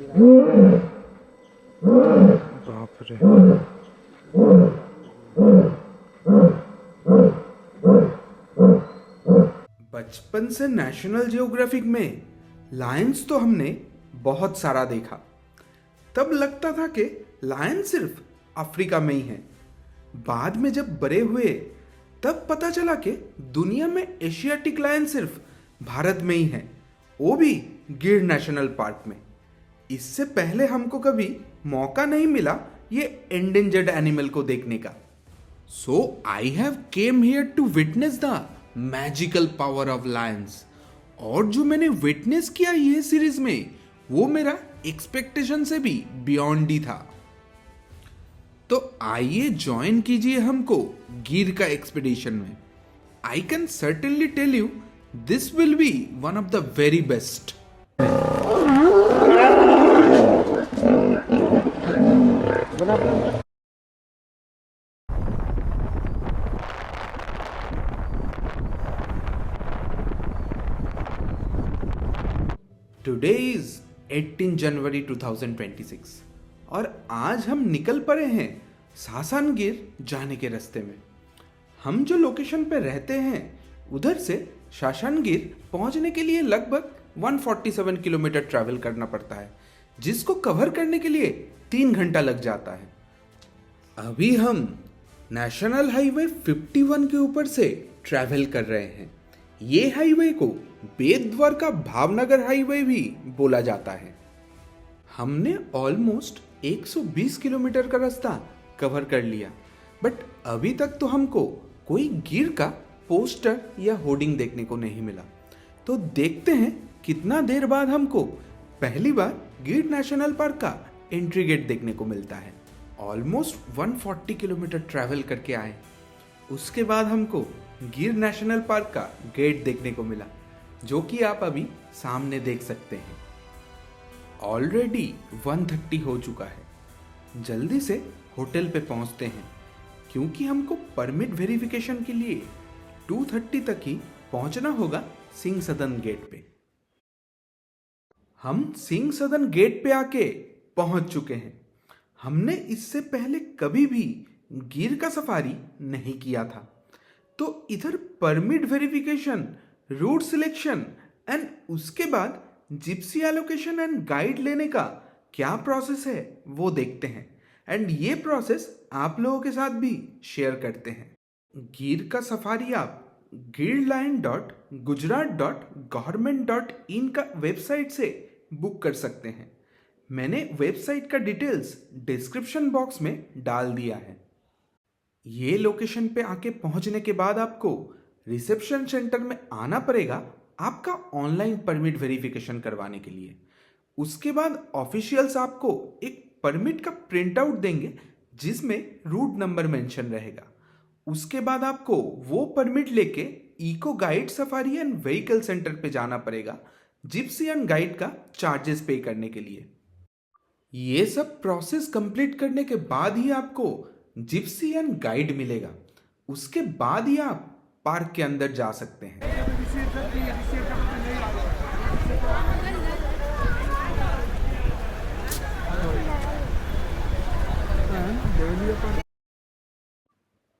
बाप रे। बचपन से नेशनल जियोग्राफिक में लायंस तो हमने बहुत सारा देखा। तब लगता था कि लायन सिर्फ अफ्रीका में ही है। बाद में जब बड़े हुए तब पता चला कि दुनिया में एशियाटिक लायन सिर्फ भारत में ही है, वो भी गिर नेशनल पार्क में। इससे पहले हमको कभी मौका नहीं मिला ये एंडेंजर्ड एनिमल को देखने का। So I have came here to witness the magical power of lions. और जो मैंने विटनेस किया ये सीरीज में वो मेरा एक्सपेक्टेशन से भी बियॉन्ड ही था। तो आइए ज्वाइन कीजिए हमको गिर का एक्सपीडिशन में। I can certainly tell you this will be one of the very best. Today is 18 January 2026 और आज हम निकल पड़े हैं सासान गिर जाने के रास्ते में। हम जो लोकेशन पे रहते हैं उधर से सासान गिर पहुंचने के लिए लगभग 147 किलोमीटर ट्रैवल करना पड़ता है, जिसको कवर करने के लिए 3 घंटा लग जाता है। अभी हम नेशनल हाईवे 51 के ऊपर से ट्रैवल कर रहे हैं। ये हाईवे को बेट द्वारका भावनगर हाईवे भी बोला जाता है। हमने ऑलमोस्ट 120 किलोमीटर का रास्ता कवर कर लिया, बट अभी तक तो हमको कोई गिर का पोस्टर या होर्डिंग देखने को नहीं मिला। तो देखते हैं कितना देर बाद हमको पहली बार गिर नेशनल पार्क का एंट्री गेट देखने को मिलता है। ऑलमोस्ट 140 किलोमीटर ट्रैवल करके आए, उसके बाद हमको गिर नेशनल पार्क का गेट देखने को मिला, जो कि आप अभी सामने देख सकते हैं। ऑलरेडी 1:30 हो चुका है। जल्दी से होटल पे पहुंचते हैं, क्योंकि हमको परमिट वेरिफिकेशन के लिए 2:30 तक ही पहुंचना होगा सिंह सदन गेट पे। हम सिंह सदन गेट पे आके पहुंच चुके हैं। हमने इससे पहले कभी भी गिर का सफारी नहीं किया था, तो इधर permit verification, route selection and उसके बाद जिप्सी एलोकेशन एंड गाइड लेने का क्या प्रोसेस है वो देखते हैं। एंड ये प्रोसेस आप लोगों के साथ भी शेयर करते हैं। गिर का सफारी आप girlion.gujarat.government.in का वेबसाइट से बुक कर सकते हैं। मैंने वेबसाइट का डिटेल्स डिस्क्रिप्शन बॉक्स में डाल दिया है। ये लोकेशन पे आके पहुंचने के बाद आपको रिसेप्शन सेंटर में आना पड़ेगा आपका ऑनलाइन परमिट वेरिफिकेशन करवाने के लिए। उसके बाद ऑफिशियल्स आपको एक परमिट का प्रिंट आउट देंगे जिसमें रूट नंबर मेंशन रहेगा। उसके बाद आपको वो परमिट लेके eco guide safari and vehicle centre पे जाना पड़ेगा जिप्सी एंड गाइड का चार्जेस पे करने के लिए। ये सब प्रोसेस कंप्लीट करने के बाद ही आपको जिप्सी एंड गाइड मिलेगा। उसके बाद ही आप पार्क के अंदर जा सकते हैं।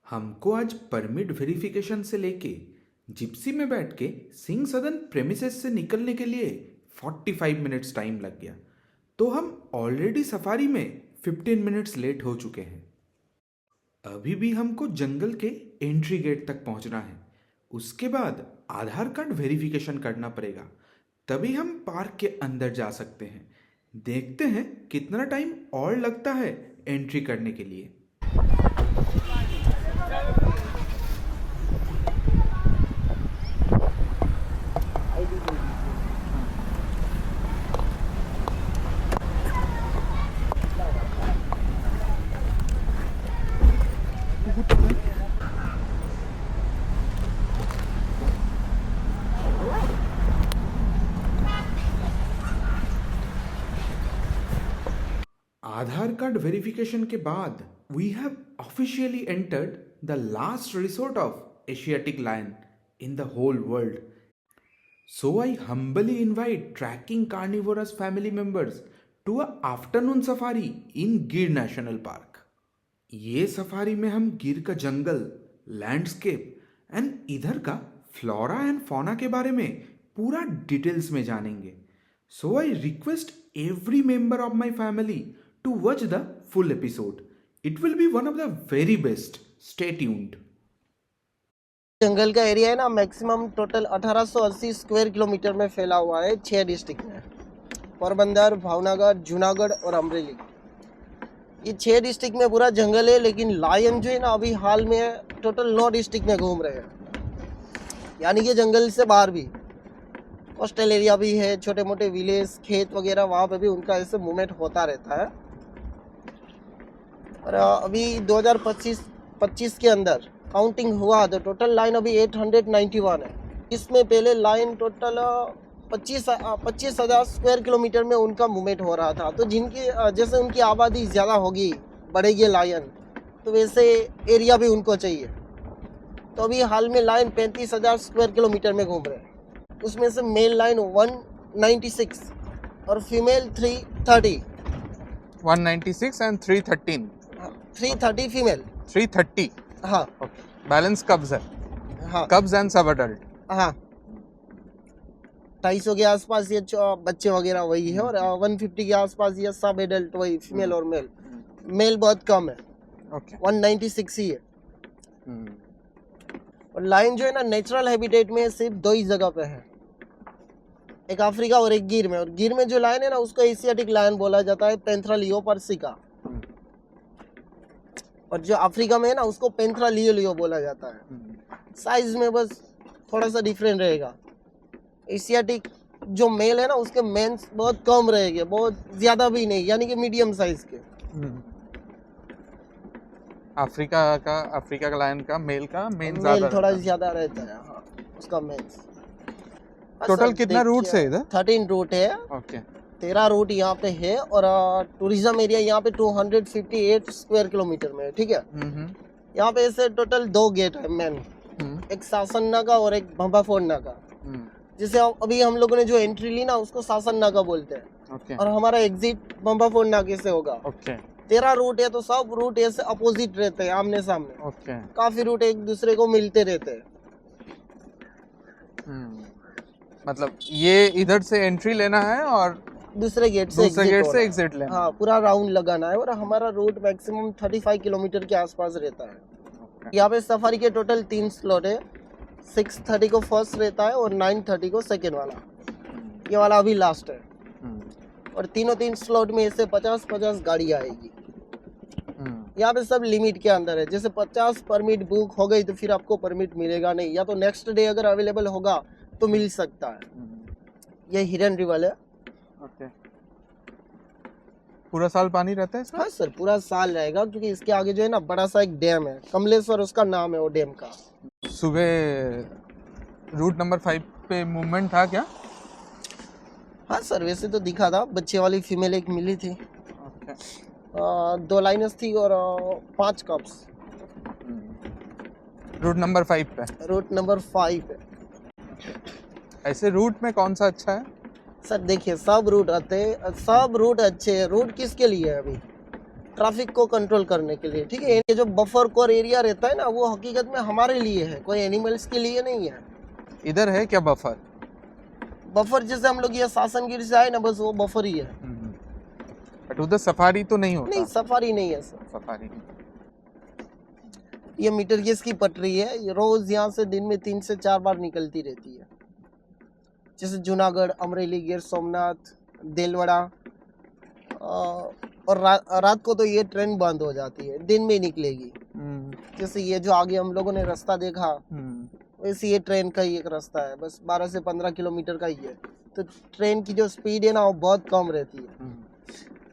हमको आज परमिट वेरिफिकेशन से लेके जिप्सी में बैठ के सिंह सदन प्रेमिसेस से निकलने के लिए 45 मिनट्स टाइम लग गया, तो हम ऑलरेडी सफारी में 15 मिनट्स लेट हो चुके हैं। अभी भी हमको जंगल के एंट्री गेट तक पहुंचना है। उसके बाद आधार कार्ड वेरिफिकेशन करना पड़ेगा, तभी हम पार्क के अंदर जा सकते हैं। देखते हैं कितना टाइम और लगता है एंट्री करने के लिए। आधार कार्ड वेरिफिकेशन के बाद we have officially entered the last resort of Asiatic lion in the whole world. So I humbly invite tracking carnivorous family members to a afternoon safari in Gir national park. ये safari में हम गिर का जंगल, landscape and इधर का flora and fauna के बारे में पूरा डिटेल्स में जानेंगे। So I request every member of my family to watch the full episode. It will be one of the very best. Stay tuned. जंगल का एरिया है ना, मैक्सिमम टोटल 1880 स्क्वायर किलोमीटर में फैला हुआ है 6 डिस्ट्रिक्ट में। पोरबंदर, भावनगर, जूनागढ़ और अमरेली, ये 6 डिस्ट्रिक्ट में पूरा जंगल है। लेकिन लायन जो है ना, अभी हाल में टोटल 9 डिस्ट्रिक्ट में घूम रहे हैं, यानी कि जंगल से बाहर भी कोस्टल एरिया भी है, छोटे मोटे विलेज, खेत वगैरह, वहाँ पे भी उनका ऐसे मूवमेंट होता रहता है। और अभी 2025 के अंदर काउंटिंग हुआ तो टोटल लाइन अभी 891 है। इसमें पहले लाइन टोटल 25,000 स्क्वायर किलोमीटर में उनका मूवमेंट हो रहा था। तो जिनकी जैसे उनकी आबादी ज़्यादा होगी, बढ़ेगी लायन, तो वैसे एरिया भी उनको चाहिए। तो अभी हाल में लायन 35,000 स्क्वायर किलोमीटर में घूम रहे हैं। उसमें से मेल लाइन 196 और फीमेल 330। 196 and 313। 330 फीमेल। 330। हाँ। बैलेंस कब्ज है। हाँ। कब्ज एंड सब अडल्ट। हाँ, 250 के आसपास ये बच्चे वगैरह वही है, और 150 के आसपास ये सब एडल्ट वही, फीमेल और मेल। मेल बहुत कम है। ओके। 196 ही है। और लाइन जो है ना, नेचुरल हैबिटेट में सिर्फ 2 ही जगह पे है, एक अफ्रीका और एक गिर में। और गिर में जो लायन है ना, उसको एशियाटिक लायन बोला जाता है, पैंथरा लियो पर्सिका। और जो अफ्रीका में है ना, उसको पैंथरा लियो लियो बोला जाता है। साइज में बस थोड़ा सा डिफरेंट रहेगा। एशियाटिक जो मेल है ना, उसके मेंस बहुत कम रहेंगे, बहुत ज्यादा भी नहीं, यानी कि मीडियम साइज के। अफ्रीका का लायन का मेल मेल थोड़ा ज्यादा रहता है। हाँ, उसका मेंस। टोटल कितना रूट्स है इधर? 13 रूट है। ओके। 13 रूट यहाँ पे है। और टूरिज्म एरिया यहाँ पे 258 स्क्वायर किलोमीटर में है। ठीक है। यहाँ पे ऐसे टोटल 2 गेट है मेन, एक सासन नाका और एक भंबाफोड़ नाका। जैसे अभी हम लोगों ने जो एंट्री ली ना, उसको सासन नाका बोलते हैं। ओके। और हमारा एग्जिट भंबाफोड़ नाके से होगा। ओके। 13 रूट है, तो सब रूट ऐसे अपोजिट रहते हैं, आमने सामने। ओके। काफी रूट एक दूसरे को मिलते रहते हैं। मतलब ये इधर से एंट्री लेना है और दूसरे गेट से एग्जिट लेना। हाँ, पूरा राउंड लगाना है। और हमारा रूट मैक्सिमम 35 किलोमीटर के आसपास रहता है। यहाँ पे सफारी के टोटल 3 स्लॉट है। 6:30 को फर्स्ट रहता है और 9:30 को सेकेंड वाला। ये वाला अभी लास्ट है। और तीन स्लॉट में ऐसे 50-50 गाड़ी आएगी। यहाँ पे सब लिमिट के अंदर है। जैसे 50 परमिट बुक हो गई तो फिर आपको परमिट मिलेगा नहीं, या तो नेक्स्ट डे अगर अवेलेबल होगा तो मिल सकता है। ये हिरन रिवर है। ओके। पूरा साल पानी रहता है इसमें? हाँ सर, पूरा साल रहेगा, क्योंकि इसके आगे जो है ना, बड़ा सा एक डैम है, कमलेश्वर उसका नाम है वो डैम का। सुबह रूट नंबर 5 पे मूवमेंट था क्या? हाँ सर, वैसे तो दिखा था। बच्चे वाली फीमेल एक मिली थी। ओके। 2 लाइनर्स थी और 5 कप्स। रूट नंबर 5 पे? रूट नंबर 5 पे। ऐसे रूट में कौन सा अच्छा है सर? देखिए, सब रूट अच्छे हैं। रूट किसके लिए है? अभी ट्रैफिक को कंट्रोल करने के लिए। ठीक है। ये जो बफर कोर एरिया रहता है ना, वो हकीकत में हमारे लिए है, कोई एनिमल्स के लिए नहीं है। इधर है क्या बफर? बफर जैसे हम लोग ये सासनगिर से आए ना, बस वो बफर ही है। बट उधर सफारी तो नहीं होता? नहीं, सफारी नहीं है सर। सफारी नहीं। ये मीटर गेज की पटरी है। ये रोज यहाँ से दिन में 3 से 4 बार निकलती रहती है। जैसे जूनागढ़, अमरेली, गिर सोमनाथ, देलवाड़ा। और रात को तो ये ट्रेन बंद हो जाती है, दिन में निकलेगी। जैसे ये जो आगे हम लोगों ने रास्ता देखा, वैसे ये ट्रेन का ही एक रास्ता है, बस 12 से 15 किलोमीटर का ही है। तो ट्रेन की जो स्पीड है ना, वो बहुत कम रहती है।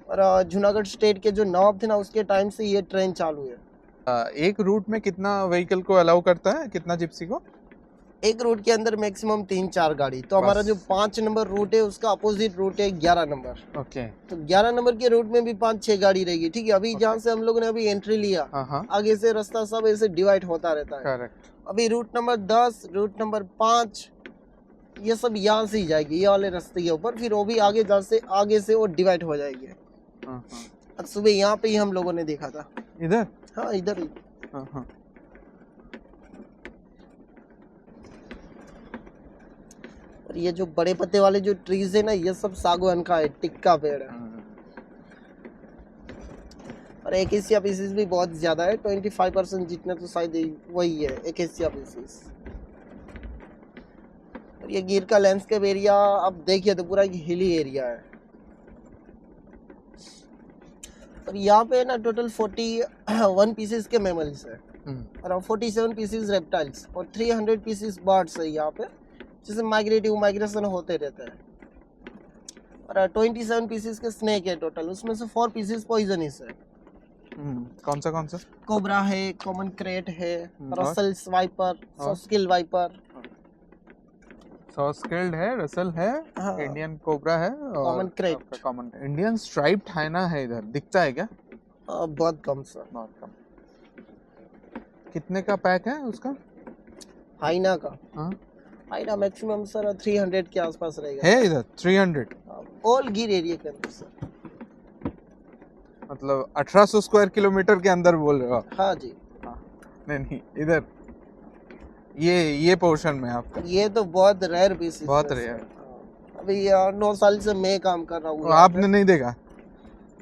और जूनागढ़ स्टेट के जो नवाब थे ना, उसके टाइम से ये ट्रेन चालू है। एक रूट में कितना व्हीकल को अलाउ करता है, कितना जिप्सी को? एक रूट के अंदर मैक्सिमम 3-4 गाड़ी। तो हमारा जो 5 नंबर रूट है, उसका अपोजिट रूट है 11 नंबर। ओके। तो 11 नंबर के रूट में भी 5-6 गाड़ी रहेगी। ठीक है। अभी जहाँ से हम लोगों ने अभी एंट्री लिया, आगे से रास्ता सब ऐसे डिवाइड होता रहता है। करेक्ट। अभी रूट नंबर 10, रूट नंबर 5, ये सब यहाँ से ही जाएगी, ये वाले रास्ते के ऊपर, फिर वो भी आगे से वो डिवाइड हो जाएगी। हाँ, हाँ। और सुबह यहाँ पे ही हम लोगों ने देखा था। इधर? हाँ इधर ही। हाँ, हाँ। और ये जो बड़े पत्ते वाले जो ट्रीज है ना, ये सब सागवान का है, टिक्का पेड़ है। और एकेसिया पीसीस भी बहुत ज्यादा है, 25% जितना तो शायद वही है एकेसिया पीसीस। और ये गिर का लैंडस्केप एरिया आप देखिए तो पूरा एक हिली एरिया है। और यहाँ पे ना टोटल 41 पीसेस के मैमल्स है, अराउंड 47 पीसेस रेप्टाइल्स और 300 पीसेस बर्ड्स है यहाँ पे, जिससे माइग्रेशन होते रहता है। और 27 पीसेस के स्नेक है टोटल, उसमें से 4 पीसेस पॉइजनस है। कौन सा? कोबरा है, कॉमन क्रेट है, और? Russell's viper, saw scaled viper, saw scaled है, रसल है, हाँ। इंडियन कोबरा है और common krait. Common Indian striped hyena है। इधर दिखता है क्या? बहुत कम सर। बहुत कम। कितने का पैक है उसका? हाइना का? हाँ, हाइना मैक्सिमम सर 300 के आसपास रहेगा। है इधर 300? ऑल गिर एरिया के अंदर सर। मतलब 1800 स्क्वायर किलोमीटर के अंदर बोल रहे हो आप? हाँ जी। नहीं, इधर ये पोर्शन में आप? ये तो बहुत रेयर पीसेस, बहुत रेयर। अभी 9 साल से मैं काम कर रहा हूँ। आपने नहीं देखा?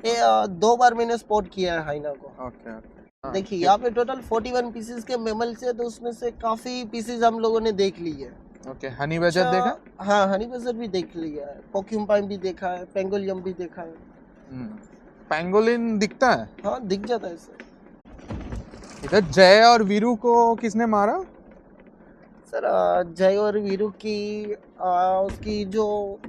ये 2 बार मैंने स्पॉट किया है हाइना को। ओके। देखिए यहाँ पे टोटल 41 पीसेस के मेमल्स है, तो उसमें से काफी पीसेस हम लोगों ने देख ली है। ओके, हनी बजट देखा? हाँ, हनी बजट भी देख लिया है, पोक्यूम्पाइन भी देखा है, पेंगोलियम भी देखा है। पेंगोलिन दिखता है? हाँ दिख जाता है सर। इधर जय और वीरू को किसने मारा? सर जय और वीरू की उसकी जो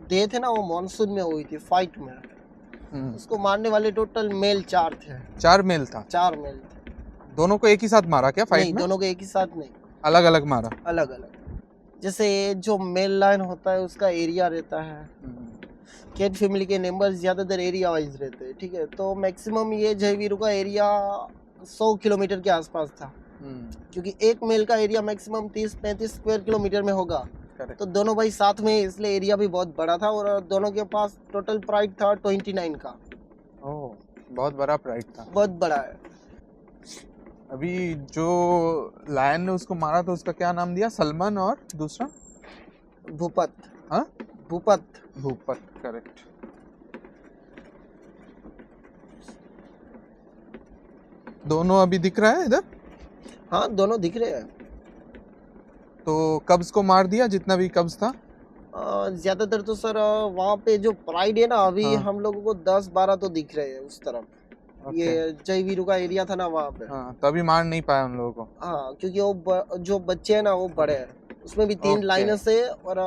डेथ है ना, वो मॉनसून में हुई थी फाइट में। उसको मारने वाले टोटल मेल 4 थे। 4 मेल था? 4 मेल थे। दोनों को एक ही साथ मारा क्या फाइट नहीं, में? दोनों को एक ही साथ नहीं, अलग अलग मारा? अलग अलग। जैसे जो मेल लाइन होता है उसका एरिया रहता है, कैट फैमिली के मेंबर्स ज्यादातर एरिया वाइज रहते हैं, ठीक है। तो मैक्सिमम ये जय वीरू का एरिया 100 किलोमीटर के आसपास था, क्योंकि एक मेल का एरिया मैक्सिमम 30-35 स्क्वायर किलोमीटर में होगा। तो दोनों भाई साथ में, इसलिए एरिया भी बहुत बड़ा था। और दोनों के पास टोटल प्राइड था 29 का। ओह, बहुत बड़ा प्राइड था। बहुत बड़ा है। अभी जो लायन ने उसको मारा था उसका क्या नाम दिया? सलमान और दूसरा? भूपत। हाँ, भूपत, करेक्ट। दोनों अभी दिख रहा है इधर? हाँ दोनों दिख रहे हैं। तो कब्ज को मार दिया, जितना भी कब्ज था? ज्यादातर तो सर वहाँ पे जो प्राइड है ना, अभी हाँ। हम लोगों को 10-12 तो दिख रहे हैं उस तरफ। ये जय वीरू का एरिया था ना वहाँ पे। हाँ, तभी मार नहीं पाया उन लोगों को। हाँ, क्योंकि वो जो बच्चे हैं ना वो बड़े हैं, उसमें भी 3 लाइनस है और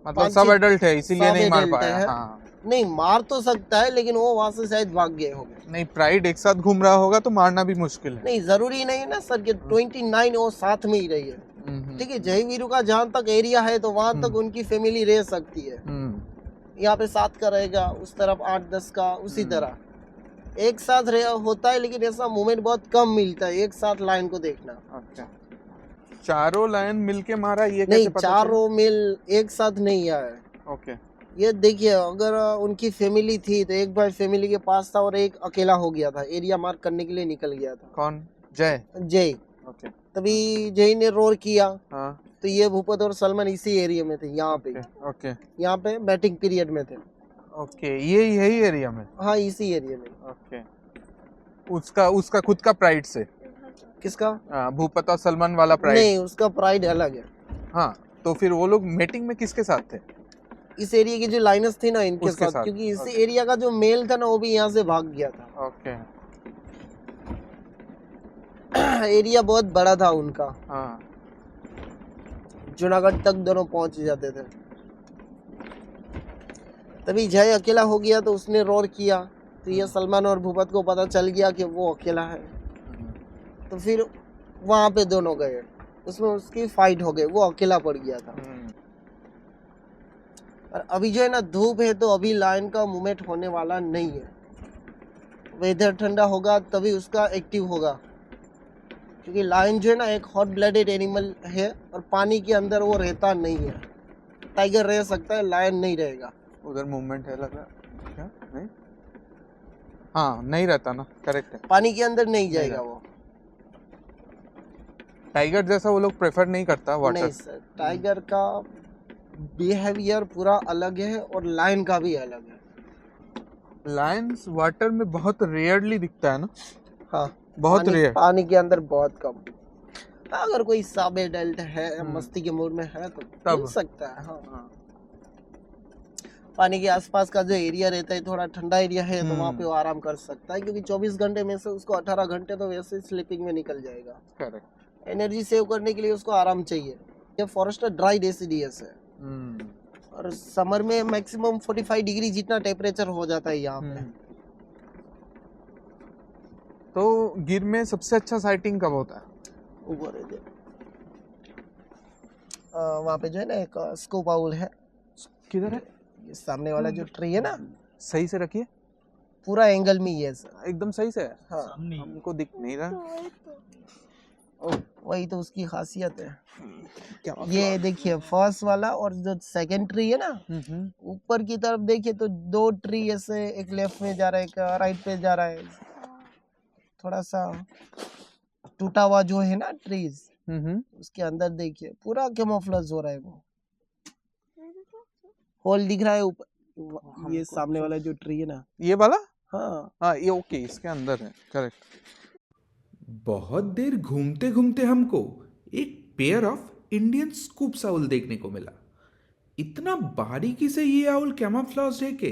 मतलब सब एडल्ट है, इसीलिए नहीं मार पाया। हाँ। नहीं, मार तो सकता है, लेकिन वो वहाँ से शायद भाग गए होंगे। नहीं, प्राइड एक साथ घूम रहा होगा तो मारना भी मुश्किल है। नहीं, जरूरी नहीं है ना सर कि 29 वो साथ में ही रही है, ठीक है। जय वीरू का जहाँ तक एरिया है तो वहाँ तक उनकी फैमिली रह सकती है। यहाँ पे 7 का रहेगा, उस तरफ 8-10 का, उसी तरह एक साथ होता है। लेकिन ऐसा मूवमेंट बहुत कम मिलता है एक साथ लाइन को देखना। अच्छा, चारों लाइन मिलके मारा? ये नहीं, कैसे पता चारों मेल एक साथ नहीं आया है। ओके। ये देखिए, अगर उनकी फैमिली थी तो एक भाई फैमिली के पास था और एक अकेला हो गया था, एरिया मार्क करने के लिए निकल गया था। कौन? जय? जय। ओके। तभी जय ने रोर किया। हाँ। तो ये भूपत और सलमान इसी एरिया में थे, यहाँ पे। ओके। यहाँ पे बैटिंग पीरियड में थे। ओके, ये यही एरिया में? हाँ, इसी एरिया में। ओके। उसका खुद का प्राइड से? किसका? भूपत और सलमान वाला प्राइड? नहीं, उसका प्राइड अलग है। हाँ, तो फिर वो लोग मीटिंग में किसके साथ थे? इस एरिया की जो लाइनस थी ना, इनके साथ, क्योंकि इस एरिया का जो मेल था ना वो भी यहाँ से भाग गया था। ओके। एरिया बहुत बड़ा था उनका। हाँ। जूनागढ़ तक दोनों पहुंच जाते थे। तभी जय अकेला हो गया तो उसने रोर किया, तो ये सलमान और भूपत को पता चल गया कि वो अकेला है। तो फिर वहां पे दोनों गए, उसमें उसकी फाइट हो गई, वो अकेला पड़ गया था। और अभी जो है ना धूप है, तो अभी लायन का मूवमेंट होने वाला नहीं है। वेदर ठंडा होगा तभी उसका एक्टिव होगा, क्योंकि लायन जो है ना एक हॉट ब्लडेड एनिमल है और पानी के अंदर वो रहता नहीं है। टाइगर रह सकता है, लायन नहीं रहेगा। उधर मूवमेंट है लग रहा है। क्या नहीं? हाँ नहीं रहता ना, करेक्ट है। पानी के अंदर नहीं जाएगा रहता। वो। टाइगर जैसा वो लोग प्रेफर नहीं करता नहीं वाटर। सर, टाइगर का बिहेवियर पूरा अलग है और लायन का भी अलग है। लायंस वाटर में बहुत रेयरली दिखता है ना। हाँ, बहुत रेयर। पानी के अंदर बहुत कम। अगर कोई सब एडल्ट है, मस्ती के मूड में है तो तब मिल सकता है। हाँ। पानी के आसपास का जो एरिया रहता है थोड़ा ठंडा एरिया है तो वहाँ पे वो आराम कर सकता है, क्योंकि 24 घंटे में से उसको 18 घंटे तो वैसे ही स्लीपिंग में निकल जाएगा। करेक्ट। एनर्जी सेव करने के लिए उसको आराम चाहिए। ये फॉरेस्ट ड्राई डेसिडियस है और समर में मैक्सिमम 45 डिग्री जितना टेम्परेचर हो जाता है यहाँ पे। तो गिर में सबसे अच्छा साइटिंग कब होता है? ऊपर है वहाँ पे जो है ना एक स्कूप आउल है। किधर है? ये सामने वाला जो ट्री है ना, सही से रखिए, पूरा एंगल में ही है सर। एकदम सही से है। हाँ, हमको दिख नहीं रहा। वही तो उसकी खासियत है। ये देखिए फर्स्ट वाला और जो सेकंड ट्री है ना, ऊपर की तरफ देखिए तो 2 ट्री ऐसे, एक लेफ्ट में जा रहा है, एक राइट पे जा रहा है। थोड़ा सा टूटा हुआ जो है ना ट्रीज, उसके अंदर देखिए पूरा कैमोफ्लेज हो रहा है। वो होल दिख रहा है ऊपर। ये सामने वाला जो ट्री है ना, ये वाला। हाँ ये ओके, इसके अंदर है। करेक्ट। बहुत देर घूमते घूमते हमको एक pair of Indian scoops owl देखने को मिला। इतना बारीकी से ये आउल कैमोफ्लेज है कि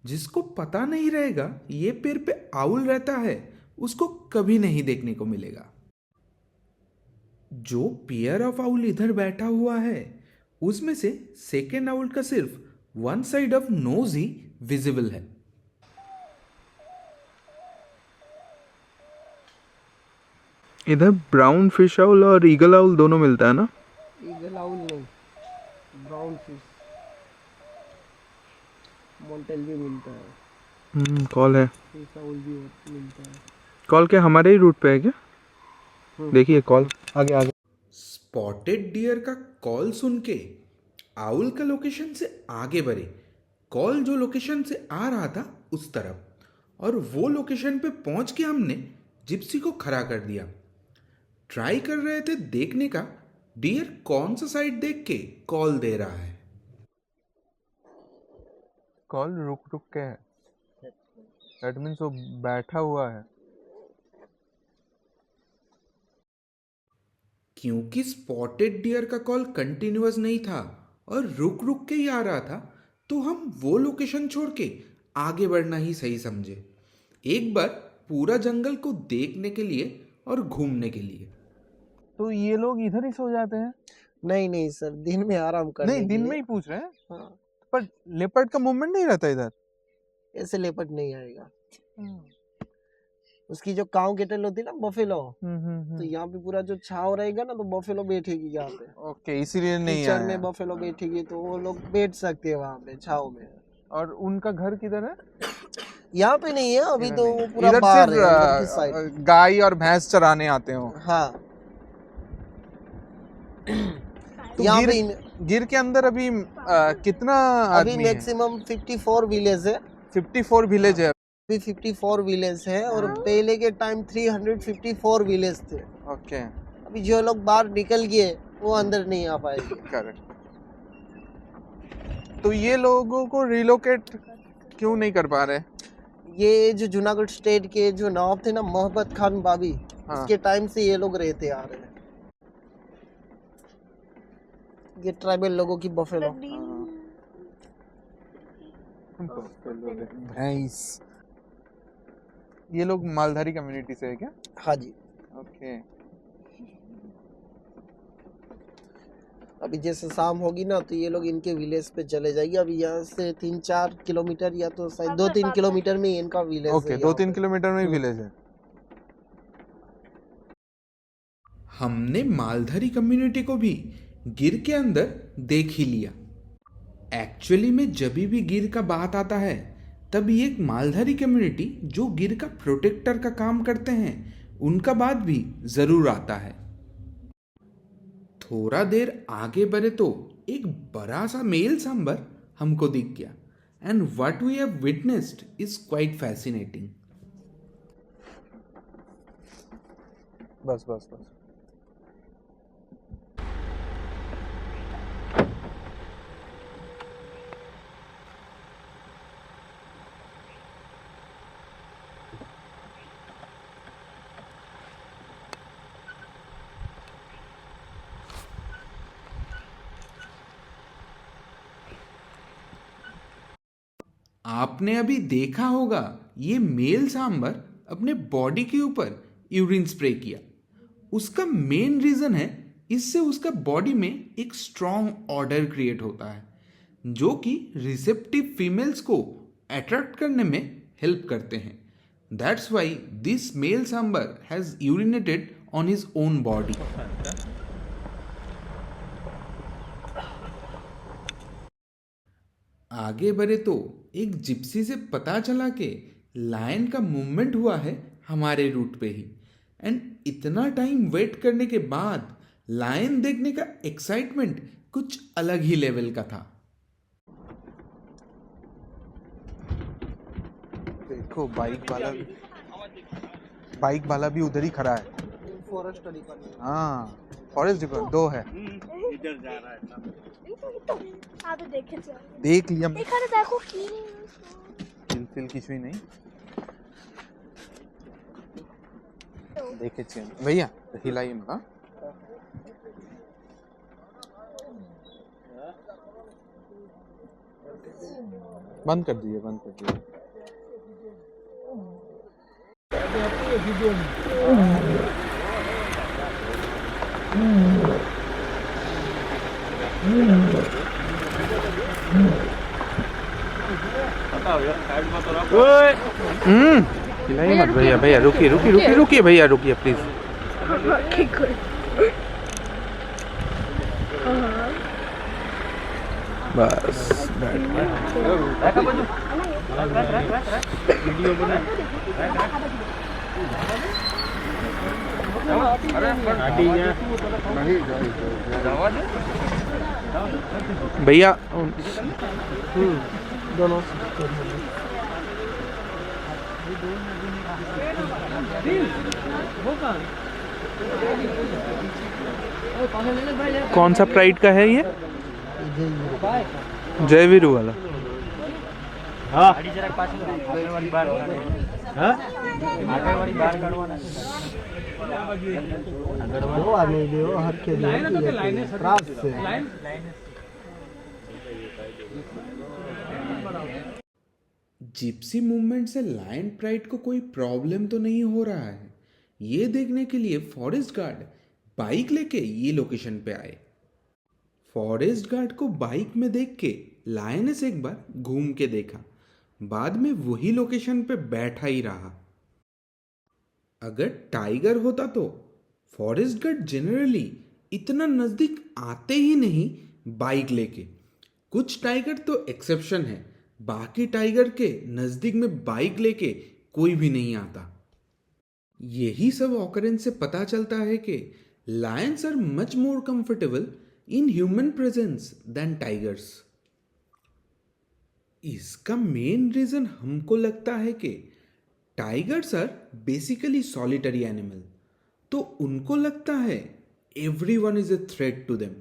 जिसको पता नहीं रहेगा ये पेड़ पे आउल रहता है उसको कभी नहीं देखने को मिलेगा। जो पेयर ऑफ आउल इधर बैठा हुआ है उसमें से सेकेंड आउल का सिर्फ वन साइड ऑफ नोज ही विजिबल है। इधर ब्राउन फिश आउल और ईगल आउल दोनों मिलता है ना? ईगल आउल नहीं, ब्राउन फिश मोंटेल भी मिलता है। कॉल है। फिश आउल भी मिलता है। कॉल क्या हमारे ही रूट पे है क्या? देखिए कॉल आगे आगे। स्पॉटेड डियर का कॉल सुन के आउल का लोकेशन से आगे बढ़े। कॉल जो लोकेशन से आ रहा था उस तरफ, और वो लोकेशन पे पहुंच के हमने जिप्सी को खड़ा कर दिया। ट्राई कर रहे थे देखने का डियर कौन सा साइड देख के कॉल दे रहा है। कॉल रुक रुक के है, दैट मीन्स वो बैठा हुआ है। क्योंकि स्पॉटेड डियर का कॉल कंटिन्यूअस नहीं था और रुक रुक के ही आ रहा था, तो हम वो लोकेशन छोड़ के आगे बढ़ना ही सही समझे, एक बार पूरा जंगल को देखने के लिए और घूमने के लिए। तो ये लोग इधर ही सो जाते हैं? नहीं सर, दिन में आराम करने नहीं, दिन के में ही लिए। पूछ रहे हैं। हाँ, पर लेपर्ड का मूवमेंट नहीं रहता इधर? ऐसे लेपर्ड नहीं आएगा। उसकी जो काऊ केटल होती है ना, बफेलो, तो यहाँ पे पूरा जो छाव रहेगा ना तो बफेलो बैठेगी यहाँ पे। ओके, इसीलिए नहीं कीचड़ आया। में बफेलो बैठेगी तो वो लोग बैठ सकते हैं वहाँ पे छाव में। और उनका घर किधर है? यहाँ पे नहीं है अभी, तो वो पूरा इधर बाहर है, अंदर की साइड। सिर्फ गाय और भैंस चराने आते हो? हाँ, तो यहाँ पे गिर के अंदर अभी कितना अभी आदमी है? मैक्सिमम 54 विलेज है। 54 विलेज है अभी 54 विलेज है और पहले के टाइम 354 विलेज थे। ओके। अभी जो लोग बाहर निकल गए वो अंदर नहीं आ पाएंगे। करेक्ट। तो ये लोगों को रिलोकेट क्यों नहीं कर पा रहे? ये जो जूनागढ़ स्टेट के जो नवाब थे ना, मोहब्बत खान बाबी, उसके टाइम से ये लोग रहते आ रहे हैं। ये ट्राइबल लोगों की बफेलो भैंस। ये लोग मालधारी कम्युनिटी से है क्या? हाँ जी। ओके। अभी जैसे शाम होगी ना तो ये लोग इनके विलेज पे चले जाएंगे। अभी यहाँ से 3-4 किलोमीटर या तो शायद 2-3 किलोमीटर में इनका विलेज ओके, है। 2-3 किलोमीटर में विलेज है। हमने मालधारी कम्युनिटी को भी गिर के अंदर देख ही लिया। एक्चुअली में जब भी गिर का बात आता है तब ये एक मालधारी कम्युनिटी जो गिर का प्रोटेक्टर का काम करते हैं उनका बात भी जरूर आता है। थोड़ा देर आगे बढ़े तो एक बड़ा सा मेल सांबर हमको दिख गया and what we have witnessed is quite fascinating. बस बस बस। आपने अभी देखा होगा ये मेल सांबर अपने बॉडी के ऊपर यूरिन स्प्रे किया। उसका मेन रीजन है इससे उसका बॉडी में एक स्ट्रॉन्ग ऑर्डर क्रिएट होता है जो कि रिसेप्टिव फीमेल्स को अट्रैक्ट करने में हेल्प करते हैं। That's why this male sambar has urinated on his own body. आगे बढ़े तो एक जिप्सी से पता चला कि लायन का मूवमेंट हुआ है हमारे रूट पे ही एंड इतना टाइम वेट करने के बाद लायन देखने का एक्साइटमेंट कुछ अलग ही लेवल का था। देखो बाइक वाला भी उधर ही खड़ा है। Forest department. हाँ फॉरेस्ट डिपार्टमेंट 2 है। इधर जा रहा है आप देखे देख लिया देखा तो देखो फिल কিছুই नहीं देखे भैया हिलाइए मत। बंद कर दिए। हिलाइए मत भैया रुकिए भैया रुकिए प्लीज। बस भैया दोनों कौन सा प्राइड का है ये? जयवीरू वाला। जिप्सी मूवमेंट से लायन प्राइड को कोई प्रॉब्लम तो नहीं हो रहा है, ये देखने के लिए फॉरेस्ट गार्ड बाइक लेके ये लोकेशन पे आए। फॉरेस्ट गार्ड को बाइक में देख के लायनेस एक बार घूम के देखा, बाद में वही लोकेशन पे बैठा ही रहा। अगर टाइगर होता तो फॉरेस्ट गार्ड जनरली इतना नजदीक आते ही नहीं बाइक लेके। कुछ टाइगर तो एक्सेप्शन है, बाकी टाइगर के नजदीक में बाइक लेके कोई भी नहीं आता। यही सब ऑकरेंस से पता चलता है कि lions are much more comfortable in human presence than tigers. इसका मेन रीजन हमको लगता है कि tigers are basically solitary animal, तो उनको लगता है everyone is a threat to them.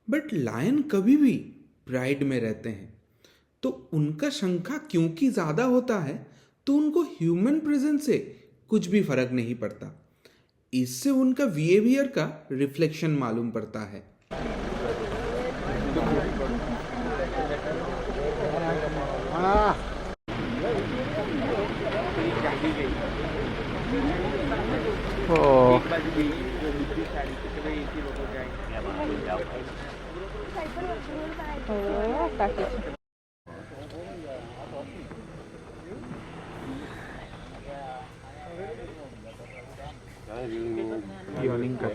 But lion कभी भी प्राइड में रहते हैं, तो उनका शंखा क्योंकि ज़्यादा होता है तो उनको ह्यूमन प्रेजेंस से कुछ भी फर्क नहीं पड़ता। इससे उनका बिहेवियर का रिफ्लेक्शन मालूम पड़ता है। यॉर्निंग कर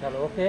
चलो ओके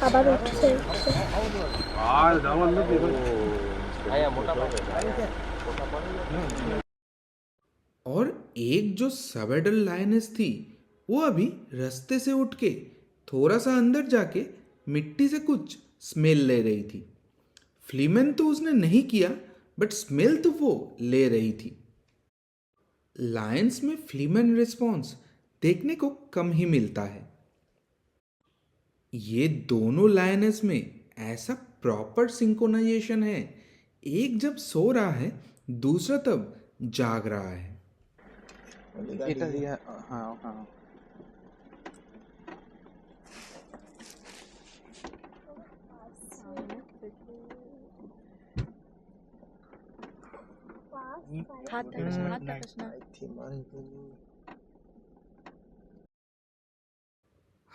আবার উঠছে और एक जो सब एडल्ट लायनेस थी वो अभी रास्ते से उठ के थोड़ा सा अंदर जाके मिट्टी से कुछ स्मेल ले रही थी। फ्लीमन तो उसने नहीं किया बट स्मेल तो वो ले रही थी। लायंस में फ्लीमन रिस्पॉन्स देखने को कम ही मिलता है। ये दोनों लायनेस में ऐसा प्रॉपर सिंक्रोनाइजेशन है, एक जब सो रहा है दूसरा तब जाग रहा है। এটা দিয়ে হ্যাঁ হ্যাঁ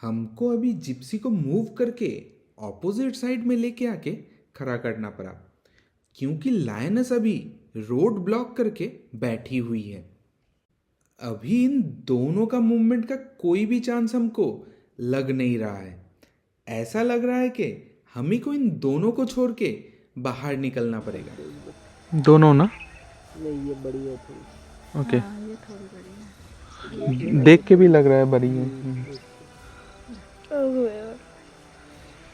हमको अभी जिप्सी को मूव करके ऑपोजिट साइड में लेके आके खड़ा करना पड़ा क्योंकि लायनस अभी रोड ब्लॉक करके बैठी हुई है। अभी इन दोनों का मूवमेंट का कोई भी चांस हमको लग नहीं रहा है। ऐसा लग रहा है कि हम ही को इन दोनों को छोड़ के बाहर निकलना पड़ेगा। दोनों ना नहीं ये बड़ी है थोड़ी। ओके देख के भी लग रहा है बड़ी है।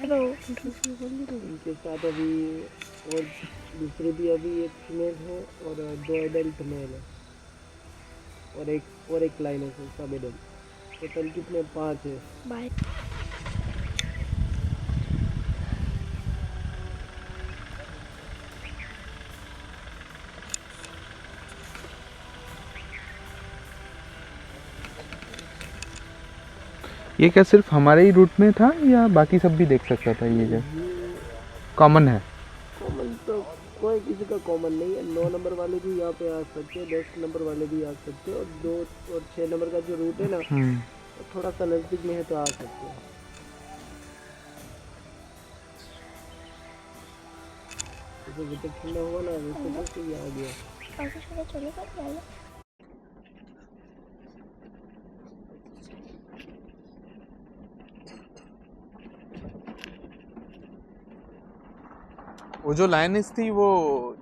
इनके साथ अभी और दूसरे भी अभी एक फीमेल है और 2 एडल्ट मेल है और एक लाइनस है सब एडल्ट। टोटल कितने 5 है। बाय ये क्या सिर्फ हमारे ही रूट में था या बाकी सब भी देख सकता था? ये जो कॉमन है कॉमन तो कोई किसी का कॉमन नहीं है। 9 नंबर वाले भी यहाँ पे आ सकते हैं, 10 नंबर वाले भी आ सकते हैं और 2 और 6 नंबर का जो रूट है ना वो थोड़ा सा नज़दीक में है तो आ सकते हैं। जैसे ठंडा हुआ ना वैसे ये आ गया। चलो कर वो जो लायनिस थी वो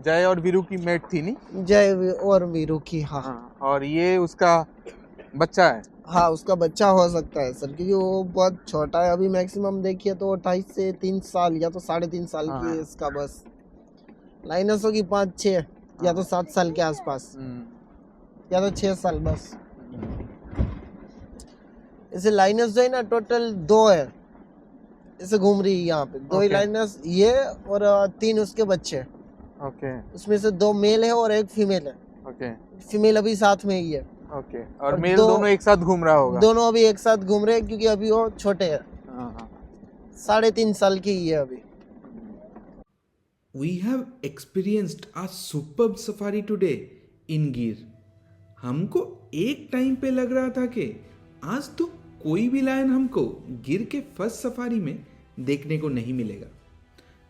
जय और वीरू की मेट थी नहीं? जय और वीरू की हाँ। और ये उसका बच्चा है। हाँ उसका बच्चा हो सकता है सर क्योंकि वो बहुत छोटा है अभी। मैक्सिमम देखिए तो 28 से 3 साल या तो 3.5 साल की है इसका बस। लाइनसों की 5-6 या तो 7 साल के आसपास या तो 6 साल बस। इसे लाइनस जो है ना टोटल 2 है, इसे घूम रही है यहाँ पे 2 ही लाइनस ये और 3 उसके बच्चे। ओके उसमें से 2 मेल है और 1 फीमेल है। ओके फीमेल अभी साथ में ही है। ओके और मेल दोनों एक साथ घूम रहा होगा? दोनों अभी एक साथ घूम रहे हैं क्योंकि अभी वो छोटे हैं। 3.5 साल की ही है अभी। We have experienced a superb safari today in गिर। हमको एक टाइम पे लग रहा था कि आज तो कोई भी लायन हमको गिर के फर्स्ट सफारी में देखने को नहीं मिलेगा।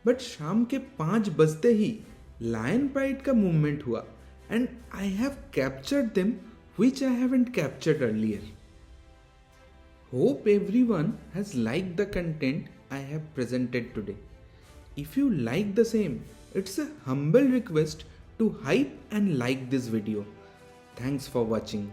बट शाम के 5 बजते ही लायन प्राइड का मूवमेंट हुआ and I have captured them which I haven't captured earlier. Hope everyone has liked the content I have presented today. If you like the same, it's a humble request to hype and like this video. Thanks for watching.